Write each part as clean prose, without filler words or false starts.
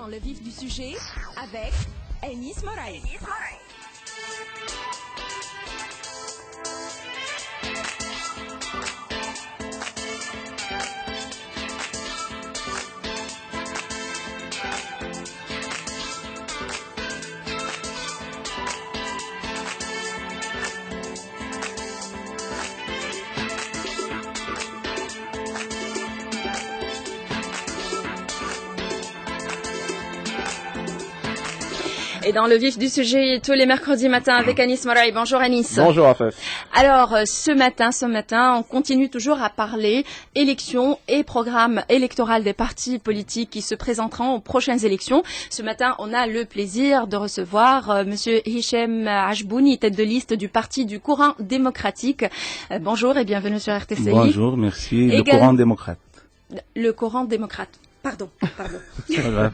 dans le vif du sujet avec Anis Moraï. Et dans le vif du sujet, tous les mercredis matins avec Anis Moraï. Bonjour Anis. Bonjour Afef. Alors, ce matin, on continue toujours à parler élections et programme électoral des partis politiques qui se présenteront aux prochaines élections. Ce matin, on a le plaisir de recevoir Monsieur Hichem Ajbouni, tête de liste du parti du Courant démocratique. Bonjour et bienvenue sur RTCI. Bonjour, merci. Le Courant démocrate. Le Courant démocrate. Pardon. C'est pas grave.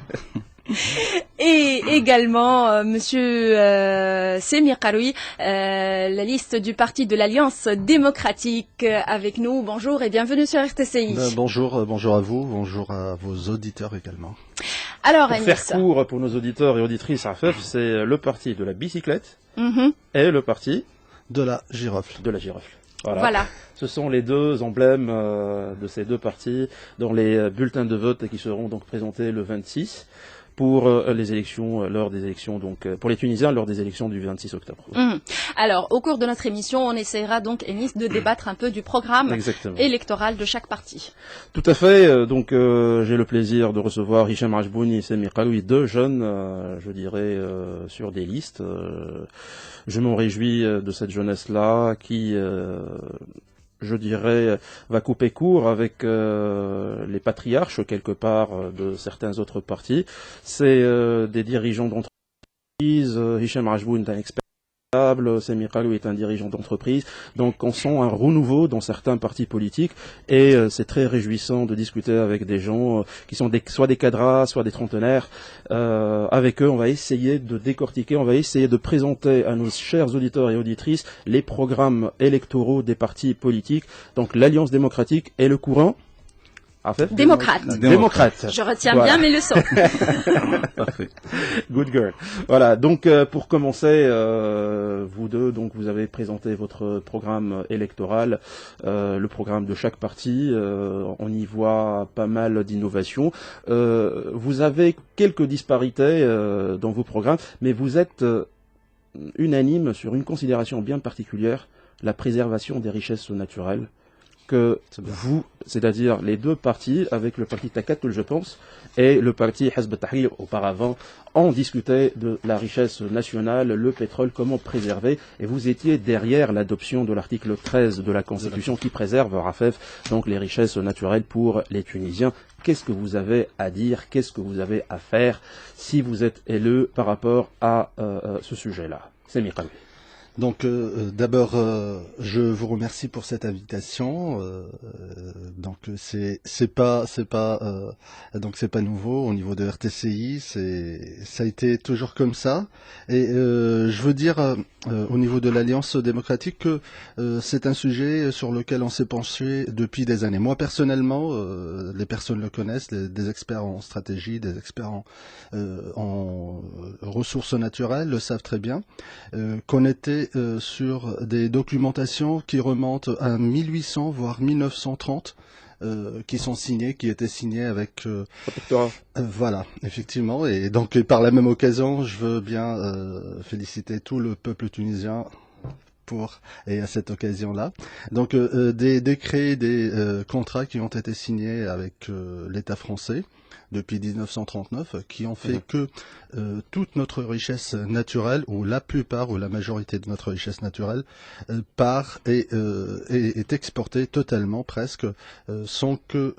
Et également Monsieur Semir Karoui, la liste du parti de l'Alliance démocratique avec nous. Bonjour et bienvenue sur RTCI. Bonjour à vous, bonjour à vos auditeurs également. Alors, pour faire court pour nos auditeurs et auditrices, AFEF, c'est le parti de la bicyclette et le parti de la girofle. Voilà. Ce sont les deux emblèmes de ces deux partis dans les bulletins de vote qui seront donc présentés le 26. Pour les élections, lors des élections, donc pour les Tunisiens, lors des élections du 26 octobre. Alors, au cours de notre émission, on essaiera donc, Anis, de débattre un peu du programme électoral de chaque parti. Tout à fait. Donc, j'ai le plaisir de recevoir Hichem Ajbouni et Semir Karoui, deux jeunes, je dirais, sur des listes. Je m'en réjouis de cette jeunesse-là qui... je dirais, va couper court avec les patriarches, quelque part, de certains autres partis. C'est des dirigeants d'entreprise. Hichem Ajbouni est un expert. Semir Karoui est un dirigeant d'entreprise. Donc on sent un renouveau dans certains partis politiques et c'est très réjouissant de discuter avec des gens qui sont soit des cadras, soit des trentenaires. Avec eux, on va essayer de décortiquer, on va essayer de présenter à nos chers auditeurs et auditrices les programmes électoraux des partis politiques. Donc l'Alliance démocratique et le Courant. Démocrate. Je retiens bien mes leçons. Parfait. Good girl. Voilà. Donc, pour commencer, vous deux, donc, vous avez présenté votre programme électoral, le programme de chaque parti. On y voit pas mal d'innovations. Vous avez quelques disparités dans vos programmes, mais vous êtes unanime sur une considération bien particulière, la préservation des richesses naturelles. Que vous, c'est-à-dire les deux partis, avec le parti Takatul, je pense, et le parti Hizb ut-Tahrir auparavant, ont discuté de la richesse nationale, le pétrole, comment préserver, et vous étiez derrière l'adoption de l'article 13 de la Constitution qui préserve, Rafef, donc les richesses naturelles pour les Tunisiens. Qu'est-ce que vous avez à dire, qu'est-ce que vous avez à faire si vous êtes élu par rapport à ce sujet-là? C'est Michael. Donc d'abord, je vous remercie pour cette invitation. Donc c'est pas nouveau au niveau de RTCI. Ça a été toujours comme ça. Et je veux dire au niveau de l'Alliance démocratique que c'est un sujet sur lequel on s'est penché depuis des années. Moi personnellement, les personnes le connaissent, des experts en stratégie, des experts en ressources naturelles le savent très bien, qu'on était sur des documentations qui remontent à 1800 voire 1930 qui étaient signées avec voilà, effectivement, et donc par la même occasion je veux bien féliciter tout le peuple tunisien à cette occasion-là. Donc des décrets, des contrats qui ont été signés avec l'État français depuis 1939, qui ont fait que toute notre richesse naturelle, ou la plupart, ou la majorité de notre richesse naturelle, part et est exportée totalement, presque, sans que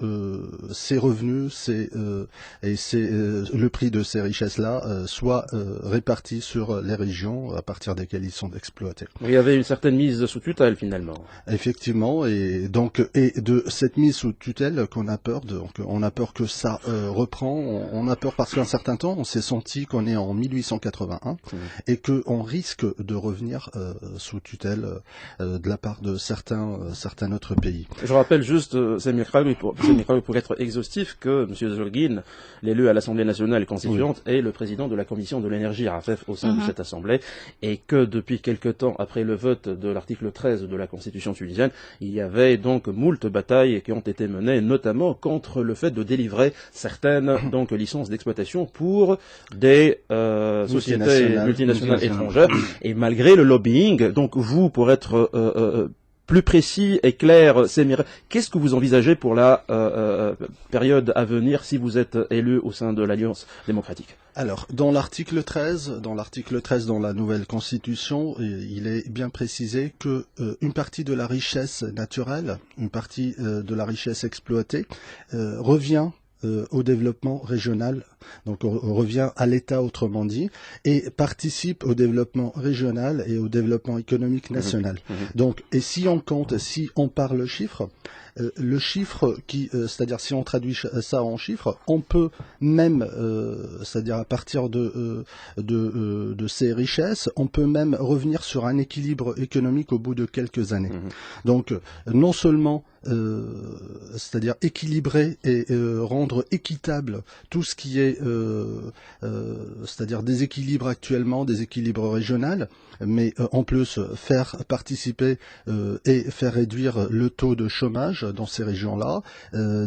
ces revenus le prix de ces richesses-là soient répartis sur les régions à partir desquelles ils sont exploités. Il y avait une certaine mise sous tutelle finalement. Effectivement, et de cette mise sous tutelle qu'on a peur, on a peur que ça reprend, on a peur parce qu'un certain temps, on s'est senti qu'on est en 1881 et qu'on risque de revenir sous tutelle de la part de certains autres pays. Je rappelle juste, Samir Khaoui, pour être exhaustif, que M. Zolguin, l'élu à l'Assemblée nationale constituante, est le président de la commission de l'énergie RAFEF au sein de cette Assemblée, et que depuis quelque temps, après le vote de l'article 13 de la Constitution tunisienne, il y avait donc moult batailles qui ont été menées, notamment contre le fait de délivrer certaines licences d'exploitation pour des sociétés multinationales étrangères, et malgré le lobbying, donc vous, pour être plus précis et clair, Samir, qu'est-ce que vous envisagez pour la période à venir si vous êtes élu au sein de l'Alliance démocratique? Alors, dans l'article 13, dans la nouvelle constitution, il est bien précisé que une partie de la richesse naturelle, une partie de la richesse exploitée, revient au développement régional, donc on revient à l'État autrement dit, et participe au développement régional et au développement économique national. Donc, et si on parle chiffres, le chiffre c'est-à-dire si on traduit ça en chiffres, on peut même, c'est-à-dire à partir de ces richesses, on peut même revenir sur un équilibre économique au bout de quelques années. Donc, non seulement c'est-à-dire équilibrer et rendre équitable tout ce qui est, c'est-à-dire déséquilibre actuellement, déséquilibre régional, mais en plus faire participer et faire réduire le taux de chômage dans ces régions-là,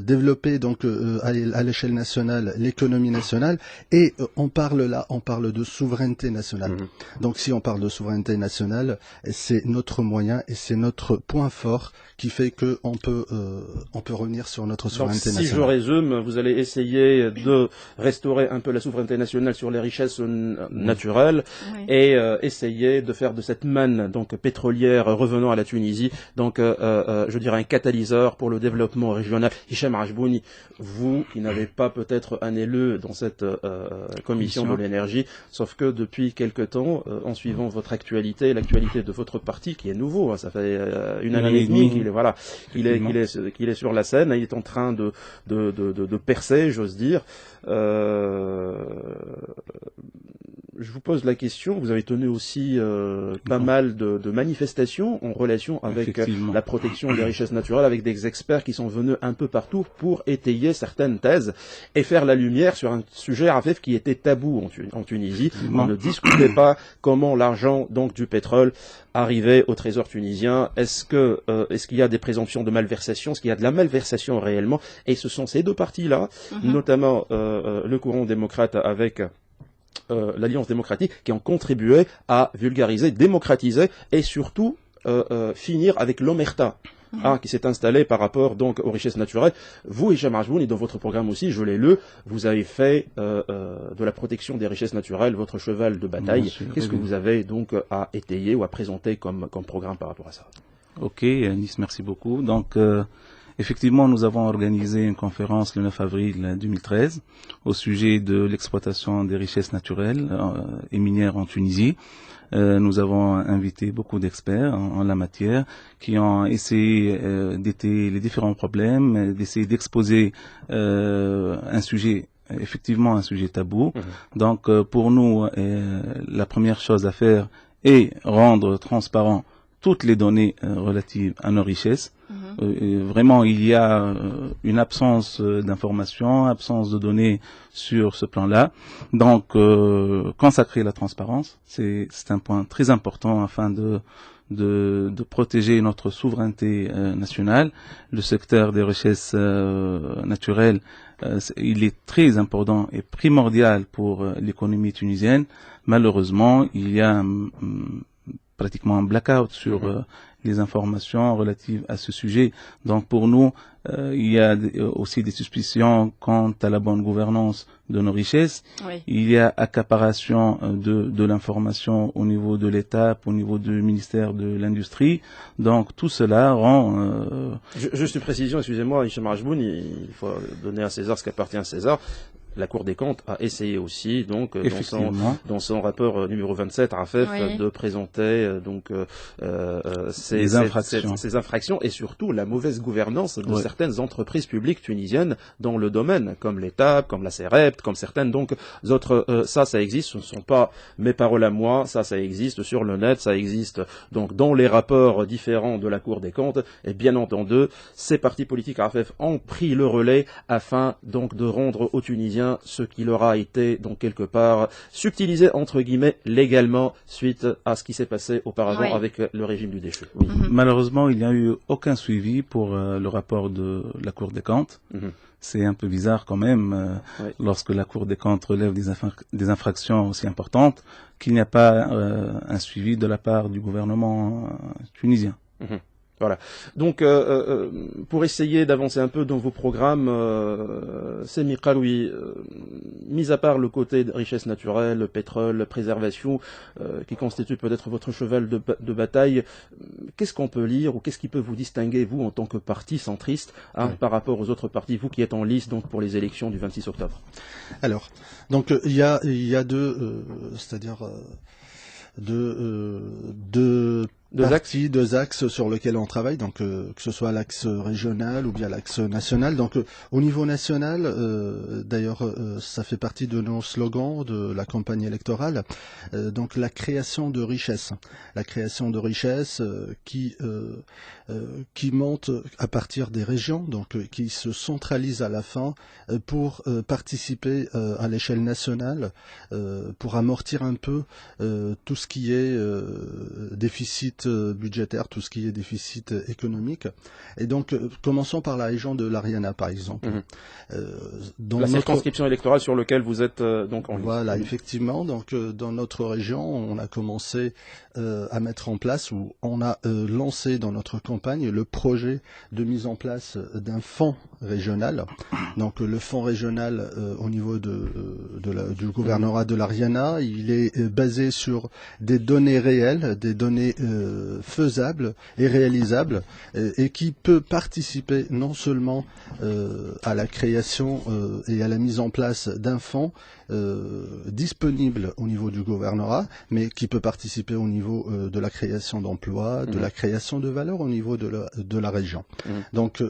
développer donc à l'échelle nationale l'économie nationale, et on parle de souveraineté nationale. Donc si on parle de souveraineté nationale, c'est notre moyen et c'est notre point fort qui fait que on peut revenir sur notre souveraineté nationale. Si je résume, vous allez essayer de restaurer un peu la souveraineté nationale sur les richesses naturelles et essayer de faire de cette manne donc pétrolière revenant à la Tunisie, donc je dirais un catalyseur pour le développement régional. Hicham Ajbouni, vous qui n'avez pas peut-être un élu dans cette commission de l'énergie, sauf que depuis quelque temps, en suivant votre actualité, l'actualité de votre parti qui est nouveau, hein, ça fait une année et demie qu'il est sur la scène, il est en train de percer, j'ose dire. Je vous pose la question, vous avez tenu aussi pas mal de manifestations en relation avec la protection des richesses naturelles, avec des experts qui sont venus un peu partout pour étayer certaines thèses et faire la lumière sur un sujet RAFEF qui était tabou en Tunisie. On ne discutait pas comment l'argent donc du pétrole arrivait au trésor tunisien. Est-ce qu'il y a des présomptions de malversation? Est-ce qu'il y a de la malversation réellement? Et ce sont ces deux partis-là, notamment le courant démocrate avec l'Alliance démocratique, qui ont contribué à vulgariser, démocratiser et surtout finir avec l'omerta qui s'est installée par rapport donc aux richesses naturelles. Vous, Hicham Ajbouni, dans votre programme aussi, je l'ai lu, vous avez fait de la protection des richesses naturelles votre cheval de bataille. Qu'est-ce que vous avez donc à étayer ou à présenter comme programme par rapport à ça? Ok, Nice, merci beaucoup. Donc, effectivement, nous avons organisé une conférence le 9 avril 2013 au sujet de l'exploitation des richesses naturelles et minières en Tunisie. Nous avons invité beaucoup d'experts en la matière qui ont essayé d'étayer les différents problèmes, d'essayer d'exposer un sujet tabou. Donc, pour nous, la première chose à faire est rendre transparent toutes les données relatives à nos richesses. Vraiment, il y a une absence d'informations, absence de données sur ce plan-là. Donc, consacrer la transparence, c'est un point très important afin de protéger notre souveraineté nationale. Le secteur des richesses naturelles, il est très important et primordial pour l'économie tunisienne. Malheureusement, il y a pratiquement un blackout sur les informations relatives à ce sujet. Donc pour nous, il y a aussi des suspicions quant à la bonne gouvernance de nos richesses. Il y a accaparation de l'information au niveau de l'État, au niveau du ministère de l'Industrie. Donc tout cela rend... Juste une précision, excusez-moi, Hicham Ajbouni, il faut donner à César ce qui appartient à César. la Cour des comptes a essayé aussi, donc, dans son rapport numéro 27, Afef, de présenter ces infractions et surtout la mauvaise gouvernance de certaines entreprises publiques tunisiennes dans le domaine, comme l'État, comme la CEREPT, comme certaines autres. Ça existe, ce ne sont pas mes paroles à moi, ça existe sur le net, ça existe donc dans les rapports différents de la Cour des comptes, et bien entendu, ces partis politiques Afef ont pris le relais afin donc de rendre aux Tunisiens ce qui leur a été donc quelque part subtilisé entre guillemets légalement suite à ce qui s'est passé auparavant avec le régime du déchu. Malheureusement, il n'y a eu aucun suivi pour le rapport de la Cour des comptes. C'est un peu bizarre quand même, lorsque la Cour des comptes relève des infractions aussi importantes, qu'il n'y a pas un suivi de la part du gouvernement tunisien. Voilà. Donc, pour essayer d'avancer un peu dans vos programmes, Semir Karoui, mis à part le côté de richesse naturelle, le pétrole, préservation, qui constitue peut-être votre cheval de bataille, qu'est-ce qu'on peut lire ou qu'est-ce qui peut vous distinguer, vous, en tant que parti centriste, par rapport aux autres partis, vous qui êtes en lice donc pour les élections du 26 octobre? Alors, donc il y a deux, c'est-à-dire deux axes sur lesquels on travaille, donc que ce soit l'axe régional ou bien l'axe national. Donc au niveau national, d'ailleurs ça fait partie de nos slogans de la campagne électorale, donc la création de richesse qui monte à partir des régions, donc qui se centralise à la fin pour participer à l'échelle nationale, pour amortir un peu tout ce qui est déficit budgétaire, tout ce qui est déficit économique. Et donc, commençons par la région de l'Ariana, par exemple. La circonscription électorale sur laquelle vous êtes donc en lice. Voilà, effectivement. Donc, dans notre région, on a commencé à mettre en place, ou on a lancé dans notre campagne le projet de mise en place d'un fonds régional. Donc, le fonds régional au niveau du gouvernorat de l'Ariana, il est basé sur des données réelles, des données faisables et réalisables, et qui peut participer non seulement à la création et à la mise en place d'un fonds disponible au niveau du gouvernorat, mais qui peut participer au niveau de la création d'emplois, de la création de valeur au niveau de la région. Donc,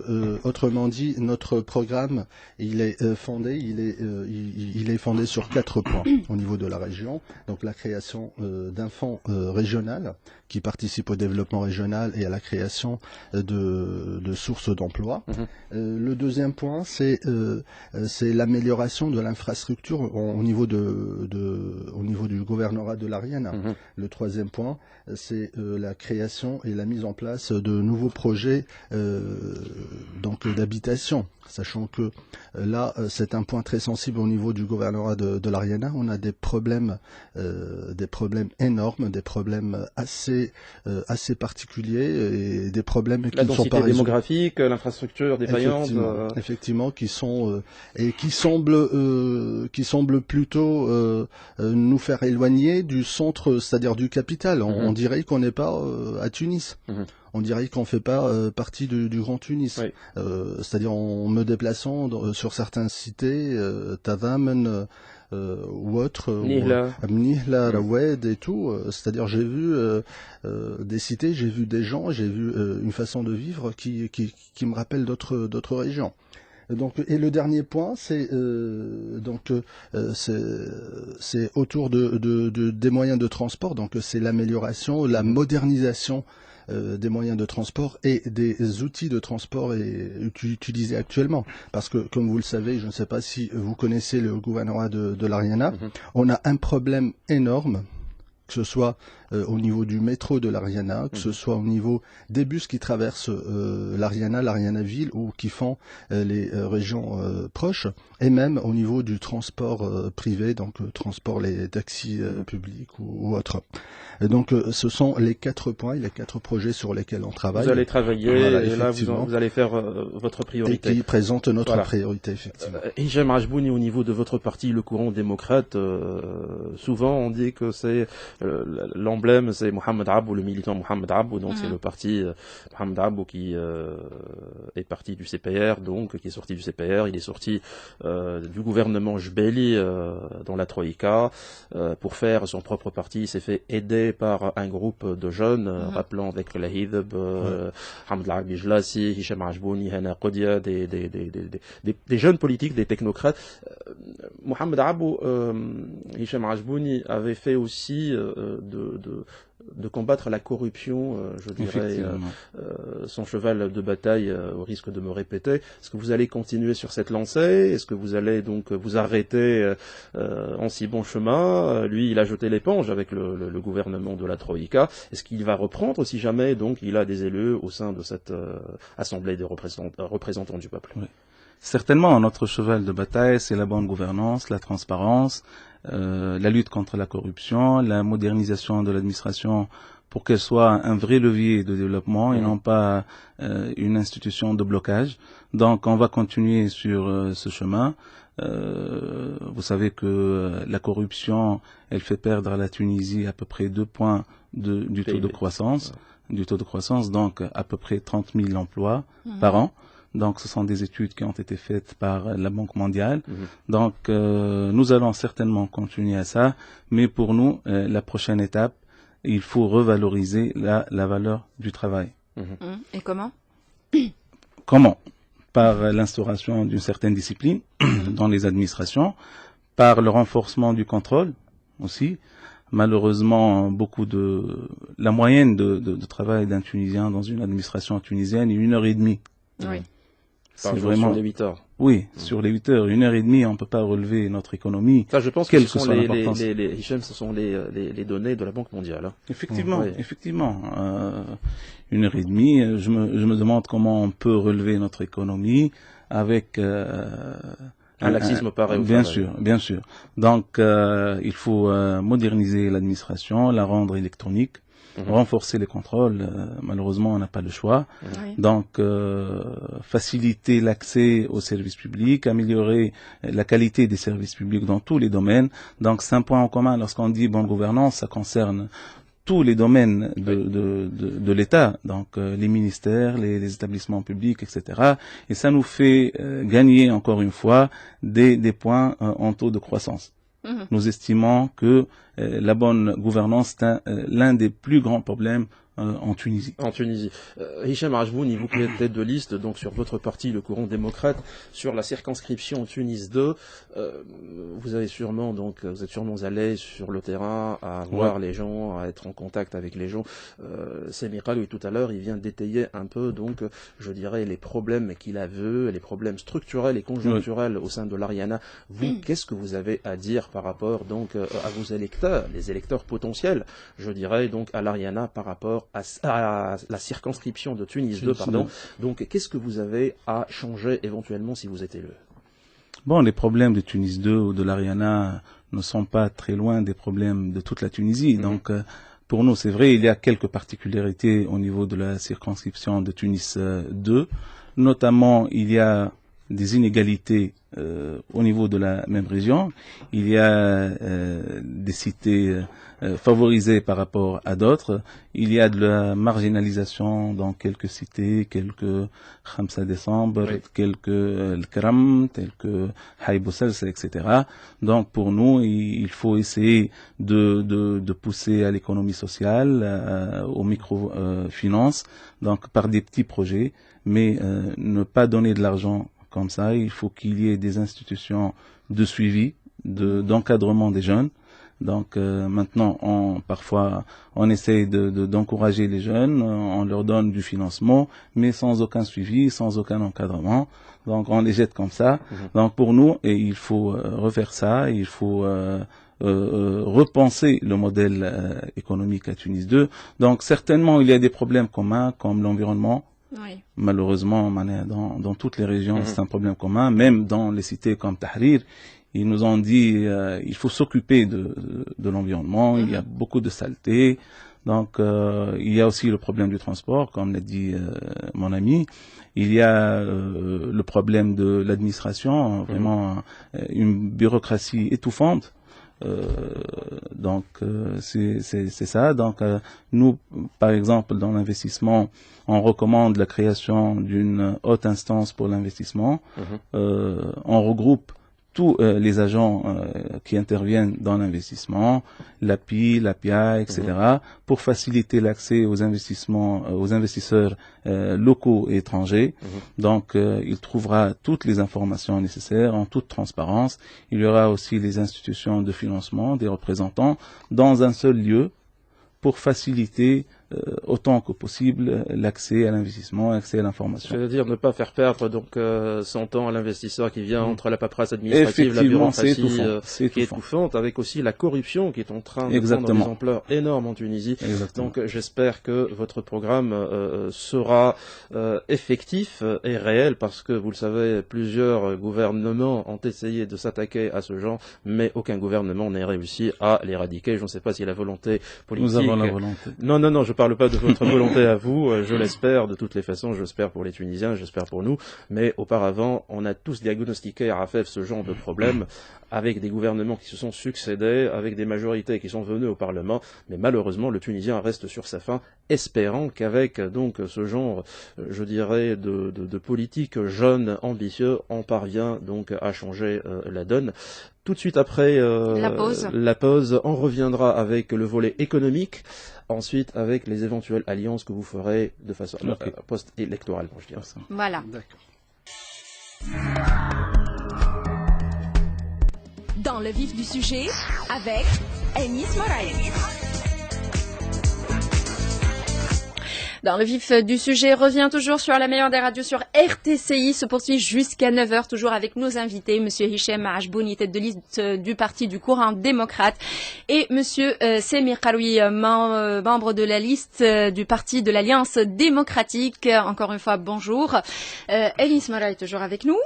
autrement dit, notre programme, il est fondé sur 4 points au niveau de la région. Donc, la création d'un fonds régional qui participe au développement régional et à la création de sources d'emploi. Le deuxième point, c'est l'amélioration de l'infrastructure au niveau du gouvernorat de l'Ariana. Le troisième point, c'est la création et la mise en place de nouveaux projets d'habitation, sachant que là, c'est un point très sensible au niveau du gouvernorat de l'Ariana. On a des problèmes énormes, des problèmes assez particuliers, et des problèmes qui ne sont pas résolus. La densité démographique, l'infrastructure défaillante. Effectivement, qui semblent plutôt nous faire éloigner du centre, c'est-à-dire du capital. On dirait qu'on n'est pas à Tunis. On dirait qu'on ne fait pas partie du Grand Tunis. C'est-à-dire en me déplaçant sur certaines cités, Tadhamen ou autres, Mnihla, Rawed et tout, c'est-à-dire j'ai vu des cités, j'ai vu des gens, j'ai vu une façon de vivre qui me rappelle d'autres régions. Donc, et le dernier point, c'est autour des moyens de transport. Donc, c'est l'amélioration, la modernisation des moyens de transport et des outils de transport utilisés actuellement. Parce que, comme vous le savez, je ne sais pas si vous connaissez le gouvernorat de l'Ariana, on a un problème énorme, que ce soit au niveau du métro de l'Ariana, que ce soit au niveau des bus qui traversent l'Ariana ville ou qui font les régions proches, et même au niveau du transport privé, donc transport les taxis publics ou autres. Et donc ce sont les 4 points, les 4 projets sur lesquels on travaille. Vous allez travailler, et là vous allez faire votre priorité. Et qui présente notre priorité, effectivement. Hicham Ajbouni, au niveau de votre parti, le courant démocrate, souvent on dit que c'est l'emblème, c'est Mohamed Abou, le militant Mohamed Abou, donc c'est le parti Mohamed Abou qui est parti du CPR, donc qui est sorti du CPR, il est sorti du gouvernement Jbeli dans la Troïka pour faire son propre parti. Il s'est fait aider par un groupe de jeunes, rappelant avec la Hidb, Hamd al-Abi Jlassi, Hicham Ajbouni, Hana Qodia, des jeunes politiques, des technocrates. Mohamed Abou, Hicham Ajbouni avait fait aussi de combattre la corruption, je dirais, son cheval de bataille, au risque de me répéter. Est-ce que vous allez continuer sur cette lancée? Est-ce que vous allez donc vous arrêter en si bon chemin? Lui, il a jeté l'éponge avec le gouvernement de la Troïka. Est-ce qu'il va reprendre si jamais donc il a des élus au sein de cette assemblée des représentants du peuple? Oui. Certainement, notre cheval de bataille, c'est la bonne gouvernance, la transparence, la lutte contre la corruption, la modernisation de l'administration pour qu'elle soit un vrai levier de développement et non pas une institution de blocage. Donc, on va continuer sur ce chemin. Vous savez que la corruption, elle fait perdre à la Tunisie à peu près 2 points du taux de croissance, donc à peu près 30 000 emplois par an. Donc, ce sont des études qui ont été faites par la Banque mondiale. Donc, nous allons certainement continuer à ça. Mais pour nous, la prochaine étape, il faut revaloriser la valeur du travail. Et comment? Comment? Par l'instauration d'une certaine discipline dans les administrations, par le renforcement du contrôle aussi. Malheureusement, la moyenne de travail d'un Tunisien dans une administration tunisienne est 1h30. Oui. C'est vraiment sur les 8 heures. Oui, sur les 8 heures, 1h30, on ne peut pas relever notre économie. Ça, je pense que ce sont ce sont les données de la Banque mondiale. Hein. Effectivement, effectivement. 1h30, je me demande comment on peut relever notre économie avec un laxisme pareil. Bien sûr. Donc, il faut moderniser l'administration, la rendre électronique. Renforcer les contrôles, malheureusement on n'a pas le choix. Donc faciliter l'accès aux services publics, améliorer la qualité des services publics dans tous les domaines. Donc c'est un point en commun lorsqu'on dit bonne gouvernance, ça concerne tous les domaines de l'État, donc les ministères, les établissements publics, etc. Et ça nous fait gagner encore une fois des points en taux de croissance. Nous estimons que la bonne gouvernance est l'un des plus grands problèmes en Tunisie. En Tunisie. Hicham Ajbouni, vous qui êtes tête de liste donc sur votre parti, le Courant démocrate, sur la circonscription Tunis 2, vous êtes sûrement à l'aise sur le terrain, à voir les gens, à être en contact avec les gens. Semira, lui, tout à l'heure, il vient d'étayer un peu, donc, je dirais, les problèmes qu'il a vus, les problèmes structurels et conjoncturels au sein de l'Ariana. Vous, qu'est-ce que vous avez à dire par rapport, donc, à vos électeurs, les électeurs potentiels, je dirais, donc, à l'Ariana par rapport à la circonscription de Tunis 2, pardon. Donc, qu'est-ce que vous avez à changer éventuellement si vous êtes élu? Bon, les problèmes de Tunis 2 ou de l'Ariana ne sont pas très loin des problèmes de toute la Tunisie. Donc, pour nous, c'est vrai, il y a quelques particularités au niveau de la circonscription de Tunis 2. Notamment, il y a des inégalités au niveau de la même région. Il y a des cités favorisées par rapport à d'autres. Il y a de la marginalisation dans quelques cités, quelques Khamsa décembre, quelques Al-Kram, tels que Haïboussals, etc. Donc pour nous, il faut essayer de pousser à l'économie sociale, aux microfinances, donc par des petits projets, mais ne pas donner de l'argent comme ça. Il faut qu'il y ait des institutions de suivi, d'encadrement des jeunes. Donc maintenant, parfois, on essaye d'encourager les jeunes, on leur donne du financement, mais sans aucun suivi, sans aucun encadrement. Donc on les jette comme ça. Donc pour nous, il faut refaire ça, il faut repenser le modèle économique à Tunis 2. Donc certainement, il y a des problèmes communs comme l'environnement. Oui. Malheureusement, dans toutes les régions, c'est un problème commun. Même dans les cités comme Tahrir, ils nous ont dit il faut s'occuper de l'environnement. Il y a beaucoup de saleté. Donc, il y a aussi le problème du transport, comme l'a dit mon ami. Il y a le problème de l'administration, vraiment une bureaucratie étouffante. C'est ça. Donc, nous, par exemple, dans l'investissement, on recommande la création d'une haute instance pour l'investissement. On regroupe tous les agents qui interviennent dans l'investissement, l'API, l'API, etc., pour faciliter l'accès aux investissements, aux investisseurs locaux et étrangers. Donc, il trouvera toutes les informations nécessaires en toute transparence. Il y aura aussi les institutions de financement, des représentants, dans un seul lieu pour faciliter autant que possible l'accès à l'investissement, l'accès à l'information. C'est-à-dire ne pas faire perdre donc son temps à l'investisseur qui vient entre la paperasse administrative, la bureaucratie qui est étouffante, avec aussi la corruption qui est en train de prendre des ampleurs énormes en Tunisie. Donc j'espère que votre programme sera effectif et réel, parce que vous le savez, plusieurs gouvernements ont essayé de s'attaquer à ce genre, mais aucun gouvernement n'a réussi à l'éradiquer. Je ne sais pas si la volonté politique... Nous avons la volonté. Non, je parle pas de votre volonté à vous, je l'espère de toutes les façons, j'espère pour les Tunisiens, j'espère pour nous, mais auparavant, on a tous diagnostiqué à Rafef ce genre de problème, avec des gouvernements qui se sont succédés, avec des majorités qui sont venues au Parlement, mais malheureusement, le Tunisien reste sur sa faim, espérant qu'avec donc ce genre, je dirais, de politique jeune, ambitieux, on parvient donc à changer la donne. Tout de suite après la pause, on reviendra avec le volet économique, ensuite avec les éventuelles alliances que vous ferez de façon post-électorale, je dirais. Voilà. D'accord. Dans le vif du sujet, avec Enis Moraï. Dans le vif du sujet, revient toujours sur la meilleure des radios sur RTCI, se poursuit jusqu'à 9h, toujours avec nos invités, Monsieur Hichem Ajbouni, tête de liste du parti du courant démocrate, et Monsieur Semir Karoui, membre de la liste du parti de l'Alliance démocratique. Encore une fois, bonjour. Enis Moraï, toujours avec nous.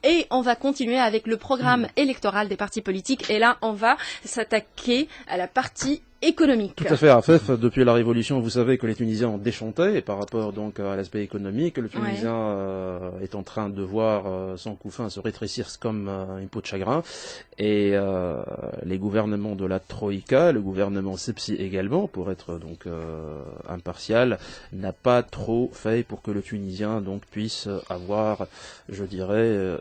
Et on va continuer avec le programme électoral des partis politiques. Et là, on va s'attaquer à la partie économique. Tout à fait, Rafef. Depuis la Révolution, vous savez que les Tunisiens ont déchanté, et par rapport donc à l'aspect économique, le Tunisien est en train de voir son couffin se rétrécir comme une peau de chagrin, et les gouvernements de la Troïka, le gouvernement Sepsi également, pour être donc impartial, n'a pas trop fait pour que le Tunisien donc puisse avoir, je dirais,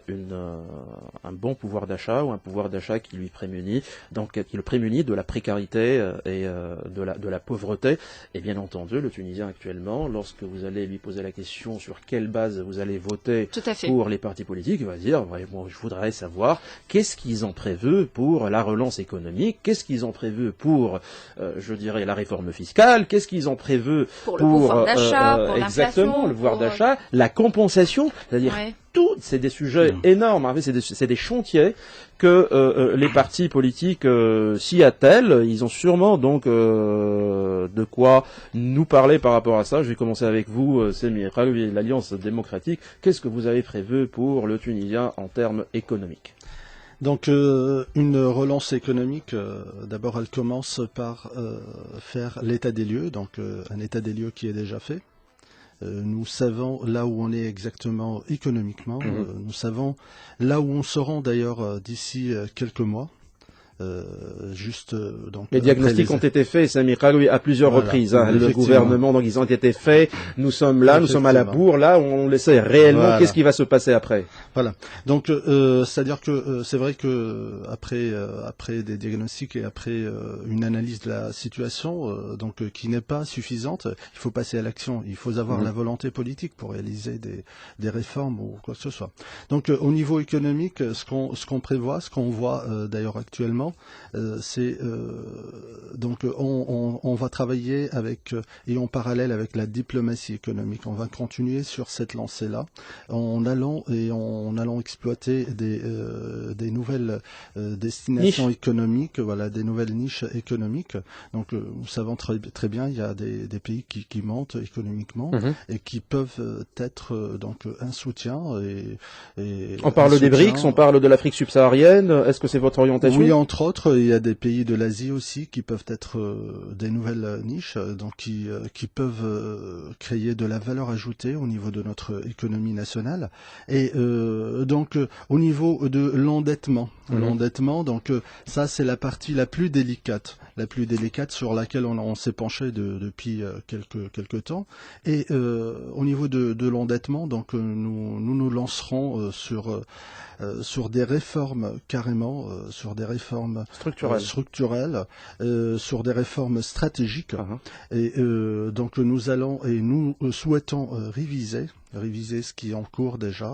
un bon pouvoir d'achat, ou un pouvoir d'achat qui lui prémunit, donc qui le prémunit de la précarité et de la pauvreté. Et bien entendu, le Tunisien actuellement, lorsque vous allez lui poser la question sur quelle base vous allez voter pour les partis politiques, il va dire, bon, je voudrais savoir qu'est-ce qu'ils ont prévu pour la relance économique, qu'est-ce qu'ils ont prévu pour, je dirais, la réforme fiscale, qu'est-ce qu'ils ont prévu pour le pouvoir d'achat, pour exactement, le pouvoir d'achat, la compensation, c'est-à-dire tout, c'est des sujets énormes, c'est des chantiers que les partis politiques s'y attellent. Ils ont sûrement donc de quoi nous parler par rapport à ça. Je vais commencer avec vous, Semir Karoui, l'Alliance démocratique. Qu'est-ce que vous avez prévu pour le Tunisien en termes économiques ? Donc une relance économique, d'abord elle commence par faire l'état des lieux, donc un état des lieux qui est déjà fait. Nous savons là où on est exactement économiquement, nous savons là où on se rend d'ailleurs d'ici quelques mois. Donc les diagnostics ont été faits, Semir Karoui, à plusieurs reprises. Le gouvernement, donc ils ont été faits. Nous sommes là, nous sommes à la bourre. Là, on le sait réellement. Qu'est-ce qui va se passer après ? Voilà. Donc, c'est-à-dire que c'est vrai que après des diagnostics et après une analyse de la situation, donc qui n'est pas suffisante, il faut passer à l'action. Il faut avoir la volonté politique pour réaliser des réformes ou quoi que ce soit. Donc, au niveau économique, ce qu'on prévoit, ce qu'on voit d'ailleurs actuellement, c'est donc on va travailler avec et en parallèle avec la diplomatie économique. On va continuer sur cette lancée-là en allant exploiter des nouvelles destinations économiques, voilà, des nouvelles niches économiques. Donc nous savons très bien, il y a des pays qui montent économiquement et qui peuvent être donc un soutien. Et on parle des BRICS, on parle de l'Afrique subsaharienne. Est-ce que c'est votre orientation ? Oui, entre entre autres, il y a des pays de l'Asie aussi qui peuvent être des nouvelles niches, donc qui peuvent créer de la valeur ajoutée au niveau de notre économie nationale. Et donc au niveau de l'endettement, donc ça c'est la partie la plus délicate sur laquelle on s'est penché depuis quelques temps. Et au niveau de l'endettement, donc nous lancerons sur des réformes carrément, sur des réformes structurelles, sur des réformes stratégiques. Et donc nous souhaitons réviser ce qui est en cours déjà,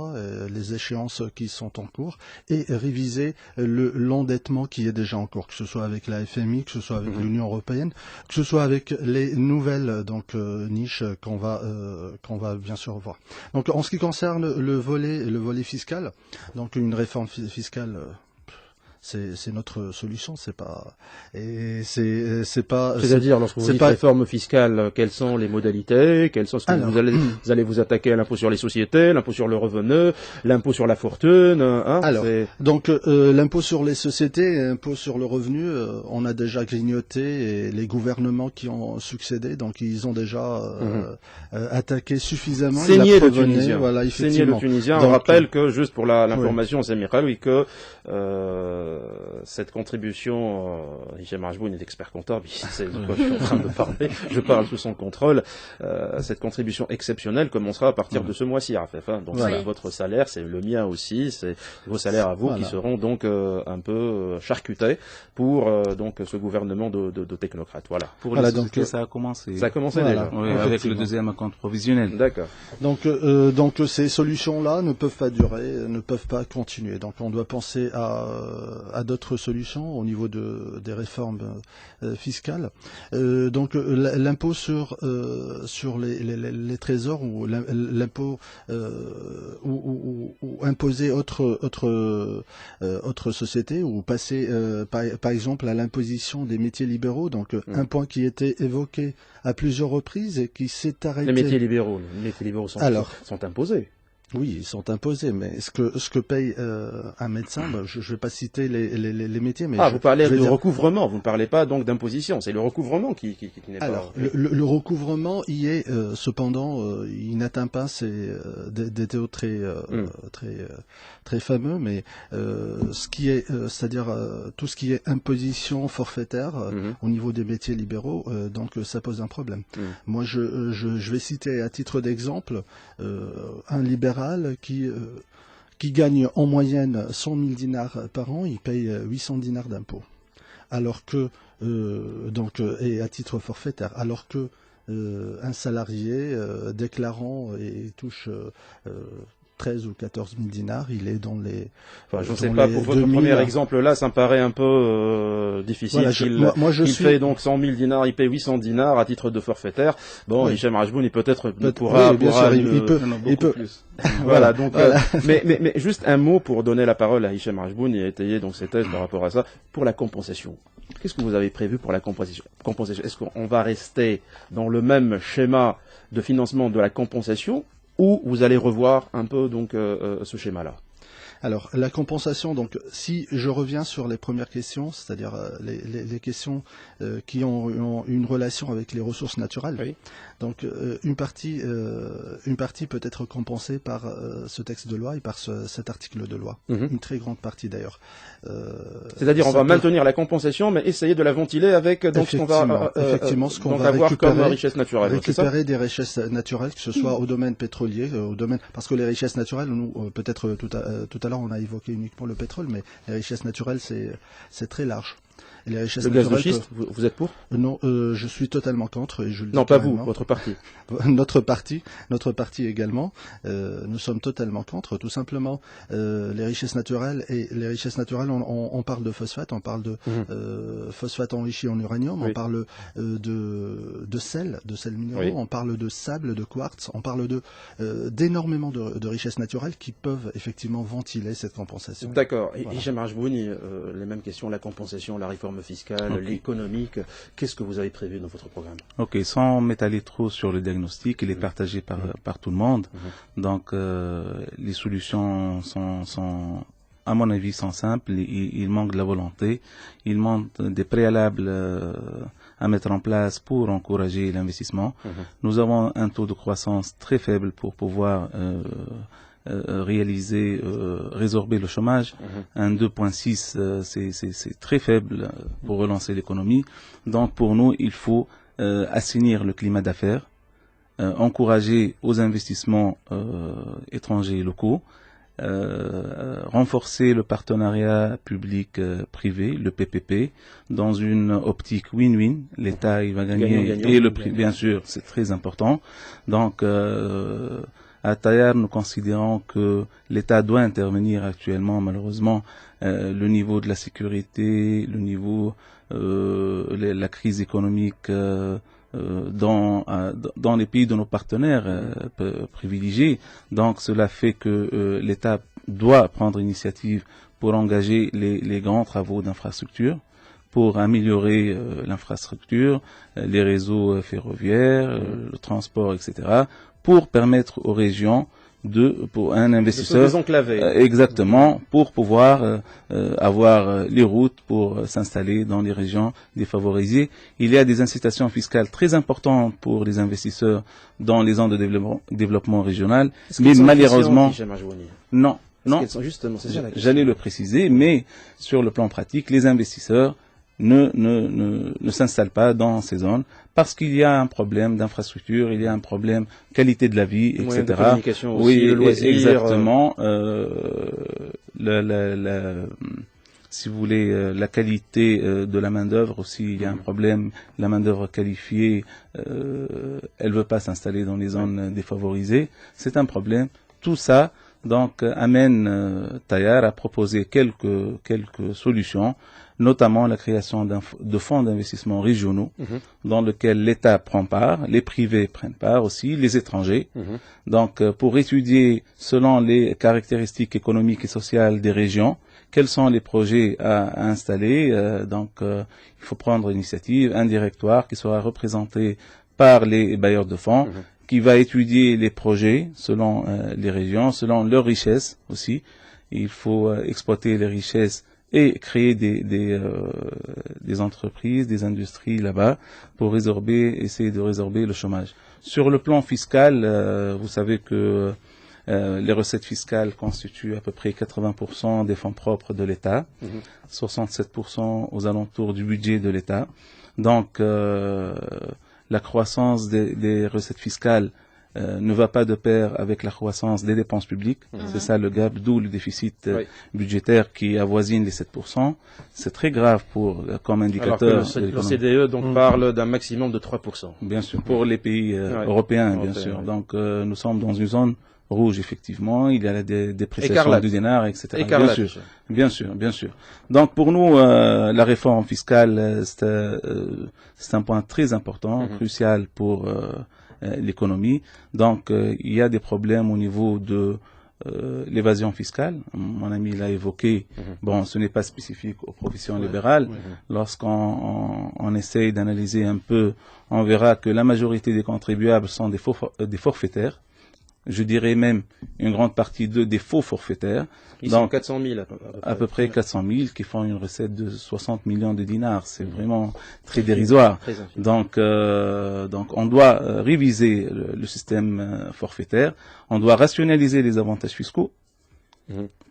les échéances qui sont en cours, et réviser l'endettement qui est déjà en cours, que ce soit avec la FMI, que ce soit avec l'Union européenne, que ce soit avec les nouvelles niches qu'on va bien sûr voir. Donc en ce qui concerne le volet fiscal, donc une réforme fiscale. C'est notre solution, c'est pas. C'est-à-dire, lorsque vous dites réforme fiscale, quelles sont les modalités, quelles sont vous allez vous attaquer à l'impôt sur les sociétés, l'impôt sur le revenu, l'impôt sur la fortune, donc l'impôt sur les sociétés, l'impôt sur le revenu, on a déjà grignoté, et les gouvernements qui ont succédé, donc ils ont déjà attaqué suffisamment. Saigné le Tunisien. Voilà, effectivement. Saigné le Tunisien. On rappelle que, juste pour l'information, c'est Michael, que cette contribution, Hicham Rajboun est expert comptable, c'est de quoi je suis en train de parler, je parle sous son contrôle, cette contribution exceptionnelle commencera à partir de ce mois-ci, Rafef, donc c'est votre salaire, c'est le mien aussi, c'est vos salaires à vous qui seront donc un peu charcutés pour donc ce gouvernement de technocrates. Voilà. Pour les sociétés, ça a commencé. Ça a commencé déjà. Oui, avec le deuxième acompte provisionnel. D'accord. Donc ces solutions-là ne peuvent pas durer, ne peuvent pas continuer. Donc on doit penser à d'autres solutions au niveau des réformes fiscales. Donc l'impôt sur les trésors, ou l'impôt ou imposer autre société, ou passer par exemple à l'imposition des métiers libéraux, donc un point qui était évoqué à plusieurs reprises et qui s'est arrêté. Les métiers libéraux sont imposés. Oui, ils sont imposés, mais ce que paye un médecin, je ne vais pas citer les métiers, mais vous parlez de recouvrement, vous ne parlez pas donc d'imposition, c'est le recouvrement qui n'est pas. Alors, le recouvrement y est, cependant, il n'atteint pas des taux très fameux, mais ce qui est, c'est-à-dire tout ce qui est imposition forfaitaire au niveau des métiers libéraux, donc ça pose un problème. Moi, je vais citer à titre d'exemple un libéral qui gagne en moyenne 100 000 dinars par an, il paye 800 dinars d'impôts. Alors que, et à titre forfaitaire, alors que un salarié déclarant et touche 13 ou 14 000 dinars, il est dans les... je ne sais pas, pour votre premier exemple là, ça me paraît un peu difficile. Voilà, il fait donc 100 000 dinars, il paye 800 dinars à titre de forfaitaire. Bon, Hicham Rajboun, il peut plus. Voilà, donc, mais juste un mot pour donner la parole à Hicham Rajboun et étayer donc ses thèses par rapport à ça. Pour la compensation, qu'est-ce que vous avez prévu pour la compensation? Est-ce qu'on va rester dans le même schéma de financement de la compensation, ou vous allez revoir un peu donc ce schéma-là? Alors, la compensation, donc, si je reviens sur les premières questions, c'est-à-dire les questions qui ont une relation avec les ressources naturelles, oui. Donc une partie peut être compensée par ce texte de loi et par cet article de loi, une très grande partie d'ailleurs. C'est-à-dire, on va maintenir la compensation, mais essayer de la ventiler avec donc ce qu'on va avoir comme richesse naturelle. Récupérer des richesses naturelles, que ce soit au domaine pétrolier, parce que les richesses naturelles, nous, peut-être tout à l'heure, on a évoqué uniquement le pétrole, mais les richesses naturelles, c'est très large. Et les richesses le gaz de schiste, vous êtes pour? Non, je suis totalement contre. Et je le dis non, pas vous, votre parti. Notre parti également. Nous sommes totalement contre. Tout simplement, les richesses naturelles, on parle de phosphate, on parle de phosphate enrichi en uranium, on parle de sel minéraux, on parle de sable, de quartz, on parle d'énormément de richesses naturelles qui peuvent effectivement ventiler cette compensation. D'accord. Et Hicham Rajboun, les mêmes questions, la compensation, la réforme fiscale, l'économique, qu'est-ce que vous avez prévu dans votre programme? Ok, sans m'étaler trop sur le diagnostic, il est partagé par tout le monde. Donc, les solutions sont à mon avis, sont simples. Il manque de la volonté, il manque des préalables à mettre en place pour encourager l'investissement. Nous avons un taux de croissance très faible pour pouvoir résorber le chômage. Un 2,6, c'est très faible pour relancer l'économie. Donc pour nous, il faut assainir le climat d'affaires, encourager aux investissements étrangers et locaux, renforcer le partenariat public-privé, le PPP, dans une optique win-win. L'État, il va gagner, et le prix, bien sûr, c'est très important. Donc, à Tayar, nous considérons que l'État doit intervenir actuellement. Malheureusement, le niveau de la sécurité, le niveau la crise économique dans les pays de nos partenaires privilégiés. Donc cela fait que l'État doit prendre initiative pour engager les grands travaux d'infrastructure, pour améliorer l'infrastructure, les réseaux ferroviaires, le transport, etc., pour permettre aux régions pour un investisseur, exactement, pour pouvoir avoir les routes pour s'installer dans les régions défavorisées. Il y a des incitations fiscales très importantes pour les investisseurs dans les zones de développement régional, mais malheureusement, non, j'allais le préciser, mais sur le plan pratique, les investisseurs ne s'installent pas dans ces zones parce qu'il y a un problème d'infrastructure, il y a un problème qualité de la vie, etc. De communication aussi, oui, le loisir, exactement. Si vous voulez, la qualité de la main-d'œuvre aussi, il y a un problème. La main-d'œuvre qualifiée, elle veut pas s'installer dans les zones défavorisées. C'est un problème. Tout ça, donc, amène Tayar à proposer quelques solutions, notamment la création de fonds d'investissement régionaux dans lesquels l'État prend part, les privés prennent part aussi, les étrangers. Donc, pour étudier selon les caractéristiques économiques et sociales des régions, quels sont les projets à installer. Il faut prendre l'initiative, un directoire qui sera représenté par les bailleurs de fonds, qui va étudier les projets selon les régions, selon leurs richesses aussi. Il faut exploiter les richesses et créer des entreprises, des industries là-bas pour essayer de résorber le chômage. Sur le plan fiscal, vous savez que les recettes fiscales constituent à peu près 80% des fonds propres de l'État, 67% aux alentours du budget de l'État. Donc, la croissance des recettes fiscales ne va pas de pair avec la croissance des dépenses publiques. C'est ça le gap, d'où le déficit budgétaire qui avoisine les 7%. C'est très grave comme indicateur. Alors que l'OCDE parle d'un maximum de 3%. Bien sûr, pour les pays européens, bien sûr. Donc nous sommes dans une zone rouge, effectivement. Il y a la dépréciation du dinar, etc. Bien sûr. Donc pour nous, la réforme fiscale, c'est un point très important, crucial pour l'économie. Donc, il y a des problèmes au niveau de l'évasion fiscale. Mon ami l'a évoqué. Bon, ce n'est pas spécifique aux professions libérales. Lorsqu'on essaye d'analyser un peu, on verra que la majorité des contribuables sont des forfaitaires. Je dirais même une grande partie des faux forfaitaires. Ils sont 400 000 à peu près 400 000 qui font une recette de 60 millions de dinars. C'est vraiment très dérisoire. Donc on doit réviser le système forfaitaire. On doit rationaliser les avantages fiscaux.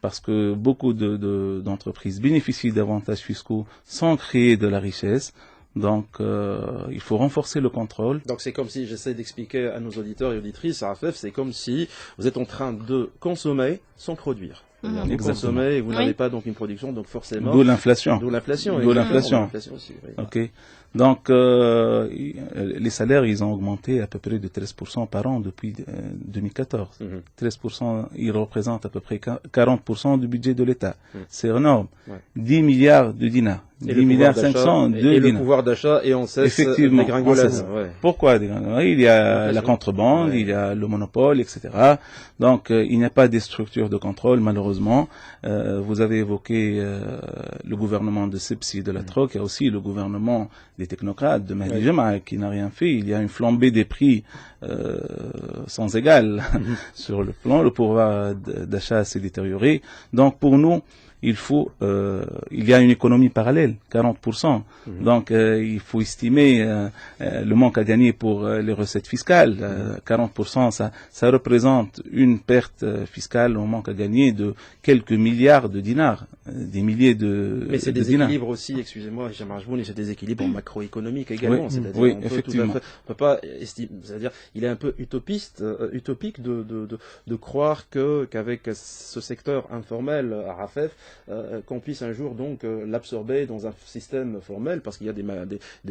Parce que beaucoup d'entreprises bénéficient d'avantages fiscaux sans créer de la richesse. Donc, il faut renforcer le contrôle. Donc, c'est comme si, j'essaie d'expliquer à nos auditeurs et auditrices, Rafef, c'est comme si vous êtes en train de consommer sans produire. Vous consommez et vous n'avez pas donc une production, donc forcément... D'où l'inflation. Aussi, oui. Ok. Donc, les salaires, ils ont augmenté à peu près de 13% par an depuis 2014. 13%, ils représentent à peu près 40% du budget de l'État. C'est énorme. 10 milliards de dinars. Et 10 milliards 500 de et le dinars. pouvoir d'achat est en cesse Effectivement, dégringolade. en cesse. Ouais. Pourquoi dégringolade? Il y a la contrebande, Ouais. il y a le monopole, etc. Donc, il n'y a pas des structures de contrôle, malheureusement. Vous avez évoqué le gouvernement de Sepsi de la Troc, il y a aussi le gouvernement des technocrates de Mahdi Jama'a qui n'a rien fait. Il y a une flambée des prix sans égal sur le plan. Le pouvoir d'achat s'est détérioré. Donc, pour nous, il y a une économie parallèle, 40%. Donc, il faut estimer le manque à gagner pour les recettes fiscales. 40%, ça représente une perte fiscale, un manque à gagner de quelques milliards de dinars, des milliers de Mais c'est de des dinars. équilibres aussi, excusez-moi, Hicham Rajbouni, c'est des équilibres macroéconomiques également. Oui, C'est-à-dire, oui, on peut effectivement. on peut pas estimer, c'est-à-dire, il est un peu utopique de croire qu'avec ce secteur informel à Rafef, qu'on puisse un jour donc l'absorber dans un système formel, parce qu'il y a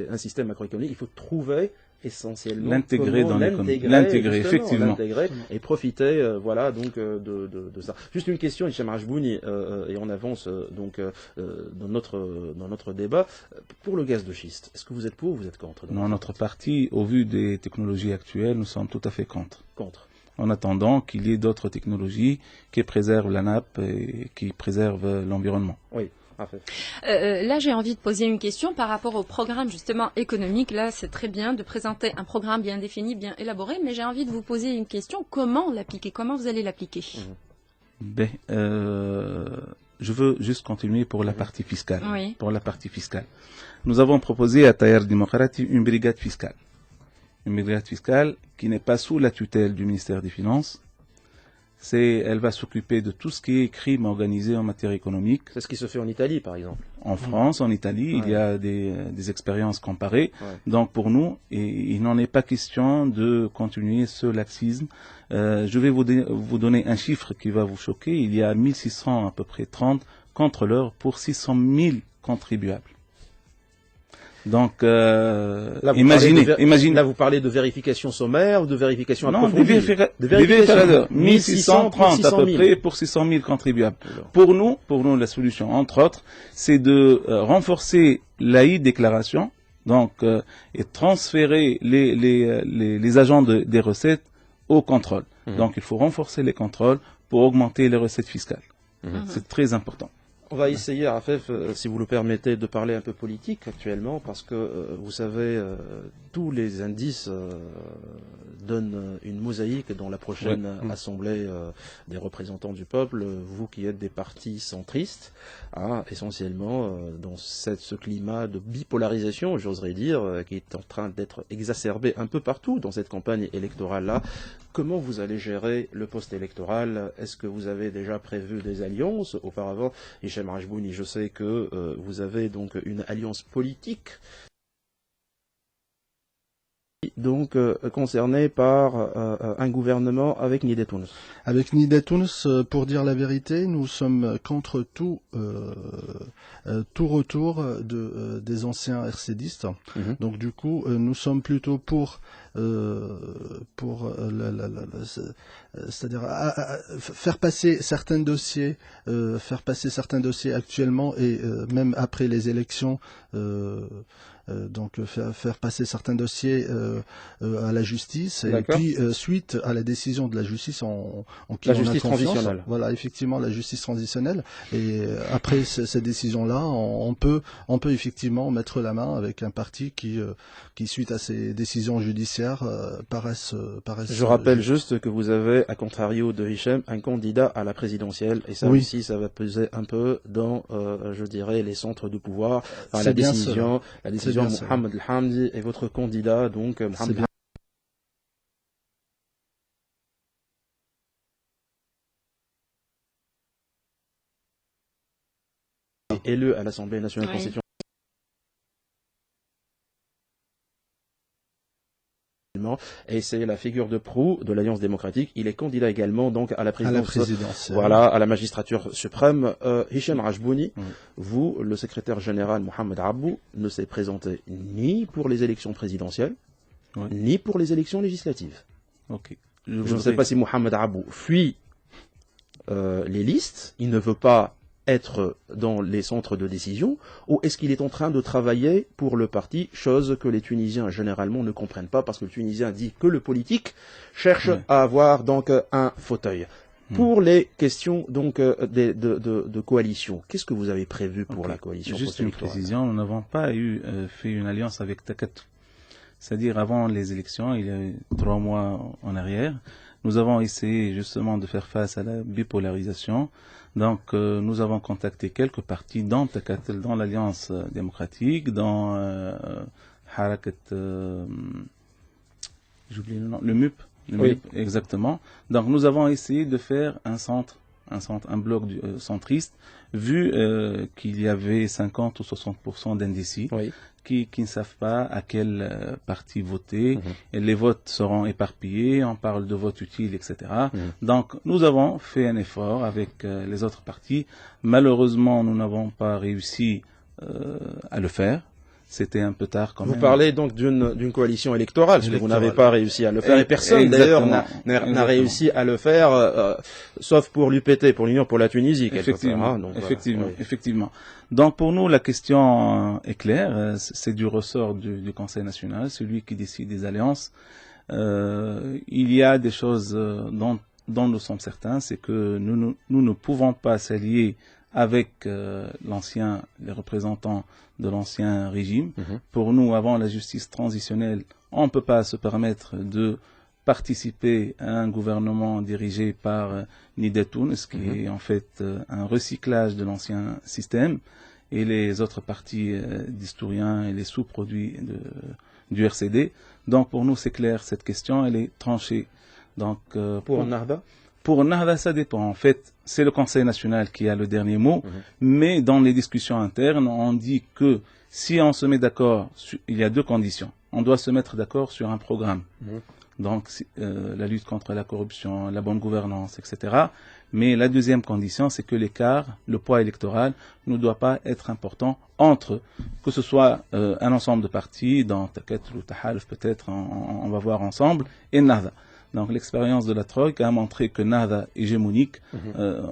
un système macroéconomique. Il faut trouver essentiellement L'intégrer comment dans l'économie. l'intégrer, Effectivement. l'intégrer et profiter voilà donc de ça. Juste une question, Hicham Rajbouni, et on avance dans notre débat. Pour le gaz de schiste, est-ce que vous êtes pour ou vous êtes contre? Dans notre parti, au vu des technologies actuelles, nous sommes tout à fait contre. Contre. En attendant qu'il y ait d'autres technologies qui préservent la nappe et qui préservent l'environnement. Oui. Parfait. Là, j'ai envie de poser une question par rapport au programme justement économique. Là, c'est très bien de présenter un programme bien défini, bien élaboré, mais j'ai envie de vous poser une question. Comment l'appliquer? Comment vous allez l'appliquer? Ben, je veux juste continuer pour la partie fiscale. Oui. Pour la partie fiscale. Nous avons proposé à Taïr Démocrate une brigade fiscale. Une brigade fiscale qui n'est pas sous la tutelle du ministère des Finances. Elle va s'occuper de tout ce qui est crime organisé en matière économique. C'est ce qui se fait en Italie, par exemple. En France, en Italie, il y a des expériences comparées. Ouais. Donc pour nous, il n'en est pas question de continuer ce laxisme. Je vais vous donner un chiffre qui va vous choquer. Il y a 1600 à peu près 30 contrôleurs pour 600 000 contribuables. Donc, Là, imaginez. Là, vous parlez de vérification sommaire ou de vérification Non, approfondie? des vérificateurs. 1630 à peu près pour 600 000 contribuables. Pour nous, la solution, entre autres, c'est de renforcer la e-déclaration, donc, et transférer les agents des recettes au contrôle. Donc, il faut renforcer les contrôles pour augmenter les recettes fiscales. C'est très important. On va essayer, Rafef, si vous le permettez, de parler un peu politique actuellement, parce que, vous savez, tous les indices donnent une mosaïque dans la prochaine assemblée des représentants du peuple. Vous qui êtes des partis centristes, essentiellement dans ce climat de bipolarisation, j'oserais dire, qui est en train d'être exacerbé un peu partout dans cette campagne électorale-là. Comment vous allez gérer le post-électoral? Est-ce que vous avez déjà prévu des alliances? Auparavant, Hicham Rajbouni, je sais que vous avez donc une alliance politique donc concerné par un gouvernement avec Nida Tounes. Avec Nida Tounes, pour dire la vérité, nous sommes contre tout retour des anciens RCDistes. Donc du coup, nous sommes plutôt pour c'est-à-dire faire passer certains dossiers actuellement et même après les élections. Donc faire passer certains dossiers à la justice et puis suite à la décision de la justice en qui la on justice a confiance, transitionnelle. Voilà, effectivement la justice transitionnelle, et après cette décision là on peut effectivement mettre la main avec un parti qui suite à ces décisions judiciaires paraissent. Je rappelle juste que vous avez, à contrario de Hicham, un candidat à la présidentielle, et ça aussi ça va peser un peu dans je dirais les centres de pouvoir, la décision Mohamed El Hamdi est votre candidat, donc Mohamed est élu à l'Assemblée nationale constitutionnelle. Et c'est la figure de proue de l'Alliance démocratique. Il est candidat également donc à la présidence, voilà, à la magistrature suprême. Hicham Rajbouni, vous, le secrétaire général Mohamed Abou, ne s'est présenté ni pour les élections présidentielles, ni pour les élections législatives. Je ne sais pas si Mohamed Abou fuit les listes. Il ne veut pas être dans les centres de décision, ou est-ce qu'il est en train de travailler pour le parti, chose que les Tunisiens généralement ne comprennent pas, parce que le Tunisien dit que le politique cherche à avoir donc un fauteuil. Pour les questions donc de coalition, qu'est-ce que vous avez prévu pour la coalition? Juste une précision, nous n'avons pas fait une alliance avec Takatou. C'est-à-dire avant les élections, il y a 3 mois en arrière, nous avons essayé justement de faire face à la bipolarisation. Donc nous avons contacté quelques partis dans Takatel, dans l'Alliance démocratique, dans Harakat, j'oublie le nom, le MUP. Oui, exactement. Donc nous avons essayé de faire un bloc centriste, vu qu'il y avait 50 ou 60% d'indécis qui ne savent pas à quel parti voter. Et les votes seront éparpillés, on parle de vote utile, etc. Donc nous avons fait un effort avec les autres partis. Malheureusement, nous n'avons pas réussi à le faire. C'était un peu tard quand même. Vous parlez donc d'une coalition électorale, parce que vous n'avez pas réussi à le faire, et personne d'ailleurs n'a réussi à le faire, sauf pour l'UPT, pour l'Union pour la Tunisie. Effectivement, donc, effectivement. Donc pour nous, la question est claire, c'est du ressort du Conseil national, celui qui décide des alliances. Il y a des choses dont nous sommes certains, c'est que nous ne pouvons pas s'allier avec les représentants de l'ancien régime. Pour nous, avant la justice transitionnelle, on ne peut pas se permettre de participer à un gouvernement dirigé par Nidetoun, ce qui est en fait un recyclage de l'ancien système, et les autres partis d'historiens et les sous-produits du RCD. Donc pour nous, c'est clair, cette question, elle est tranchée. Donc, pour Nahda Pour Nahda, ça dépend. En fait, c'est le Conseil national qui a le dernier mot, mais dans les discussions internes, on dit que si on se met d'accord, il y a 2 conditions. On doit se mettre d'accord sur un programme. Donc, la lutte contre la corruption, la bonne gouvernance, etc. Mais la deuxième condition, c'est que l'écart, le poids électoral, ne doit pas être important entre, que ce soit un ensemble de partis, dans Taket ou Tahalf peut-être, on va voir ensemble, et Nahda. Donc l'expérience de la Troïka a montré que Nahda est hégémonique,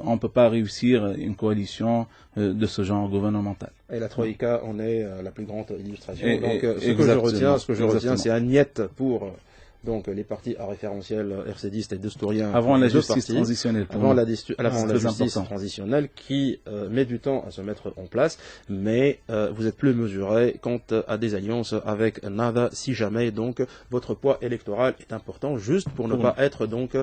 on ne peut pas réussir une coalition de ce genre gouvernemental. Et la Troïka en est la plus grande illustration. Donc ce que je retiens, c'est un niet pour donc les partis à référentiel RCDistes et d'historiens. Avant la justice transitionnelle. Avant la justice transitionnelle qui met du temps à se mettre en place, mais vous êtes plus mesuré quant à des alliances avec Nahda si jamais donc votre poids électoral est important, juste pour ne pas être donc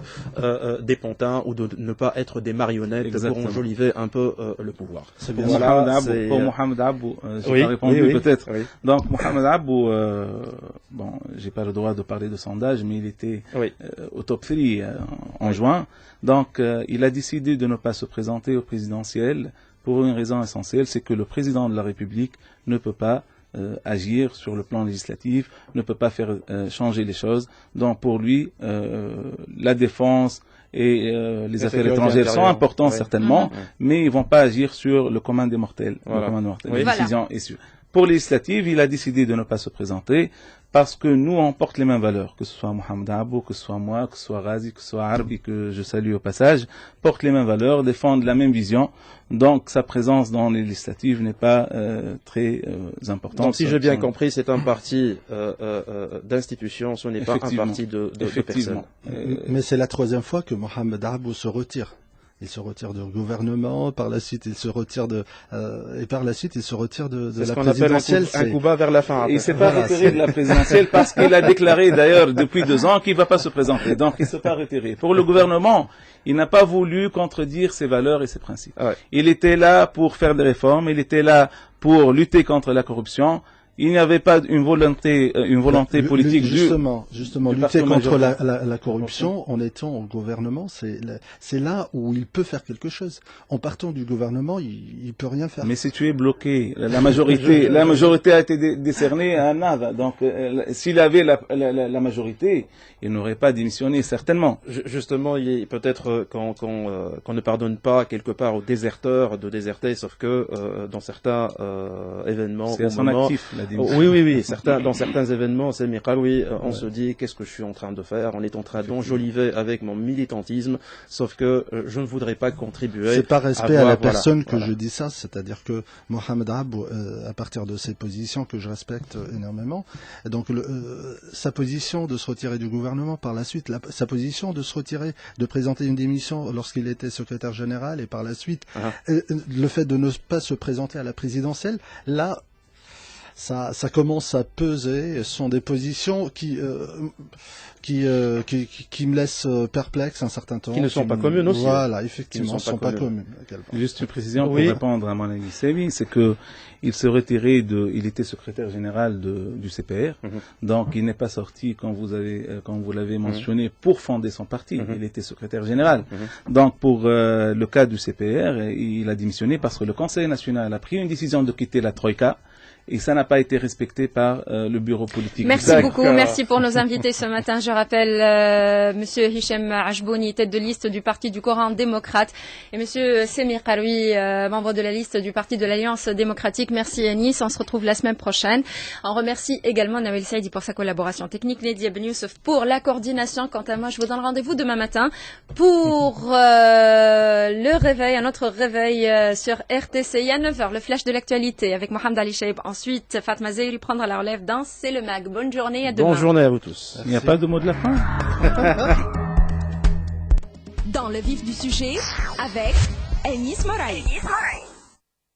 des pantins ou de ne pas être des marionnettes pour enjoliver un peu le pouvoir. C'est bien pour Mohamed Abou, j'ai pas répondu peut-être. Donc Mohamed Abou, bon, j'ai pas le droit de parler de sondage, mais il était au top 3 en juin. Donc, il a décidé de ne pas se présenter au présidentiel pour une raison essentielle, c'est que le président de la République ne peut pas agir sur le plan législatif, ne peut pas faire changer les choses. Donc, pour lui, la défense et les affaires étrangères sont importantes certainement, mais ils ne vont pas agir sur le commun des mortels. La décision est sûre. Pour les législatives, il a décidé de ne pas se présenter parce que nous, on porte les mêmes valeurs, que ce soit Mohamed Abou, que ce soit moi, que ce soit Ghazi, que ce soit Arbi, que je salue au passage, portent les mêmes valeurs, défendent la même vision. Donc, sa présence dans les législatives n'est pas très importante. Donc, si j'ai bien compris, c'est un parti d'institution, ce n'est pas un parti de personnes. Mais c'est la 3e fois que Mohamed Abou se retire. Il se retire du gouvernement, par la suite il se retire de la présidentielle. C'est un coup bas vers la fin. Il ne s'est pas retiré de la présidentielle parce qu'il a déclaré d'ailleurs depuis 2 ans qu'il ne va pas se présenter. Donc il ne s'est pas retiré. Pour le gouvernement, il n'a pas voulu contredire ses valeurs et ses principes. Il était là pour faire des réformes, il était là pour lutter contre la corruption. Il n'y avait pas une volonté politique justement lutter contre la corruption en étant au gouvernement, c'est là où il peut faire quelque chose. En partant du gouvernement, il peut rien faire. Mais si tu es bloqué, la majorité a été décernée à Nahda. Donc s'il avait la majorité, il n'aurait pas démissionné certainement. Justement, peut-être qu'on ne pardonne pas quelque part aux déserteurs de déserter, sauf que dans certains événements, c'est à son actif. la démission. Oui. Dans certains événements, c'est Miqaroui, on se dit qu'est-ce que je suis en train de faire? On est en train d'enjoliver avec mon militantisme, sauf que je ne voudrais pas contribuer. C'est par respect à la personne que je dis ça, c'est-à-dire que Mohamed Abou, à partir de ses positions que je respecte énormément, donc sa position de se retirer du gouvernement par la suite, sa position de se retirer, de présenter une démission lorsqu'il était secrétaire général et par la suite, le fait de ne pas se présenter à la présidentielle, là, ça commence à peser. Ce sont des positions qui me laissent perplexe un certain temps. Qui ne sont pas communes aussi. Voilà, effectivement, ne sont pas communes. Juste une précision pour répondre à mon ami Sévi, c'est que il se retirait il était secrétaire général du CPR, donc il n'est pas sorti quand vous l'avez mentionné pour fonder son parti. Il était secrétaire général. Donc pour le cas du CPR, il a démissionné parce que le Conseil national a pris une décision de quitter la Troïka. Et ça n'a pas été respecté par le bureau politique. Merci beaucoup. Merci pour nos invités ce matin. Je rappelle Monsieur Hichem Ajbouni, tête de liste du Parti du Coran démocrate, et Monsieur Semir Karoui, membre de la liste du Parti de l'Alliance démocratique. Merci Anis. On se retrouve la semaine prochaine. On remercie également Nawel Saïdi pour sa collaboration technique, Nedia Ben Youssef pour la coordination. Quant à moi, je vous donne rendez-vous demain matin pour le réveil, un autre réveil sur RTCI à 9h, le flash de l'actualité avec Mohamed Ali Chaib. Ensuite, Fatma Zeyri prendra la relève dans C'est le Mag. Bonne journée, à demain. Bonne journée à vous tous. Il n'y a pas de mot de la fin. Dans le vif du sujet, avec Anis Moraï.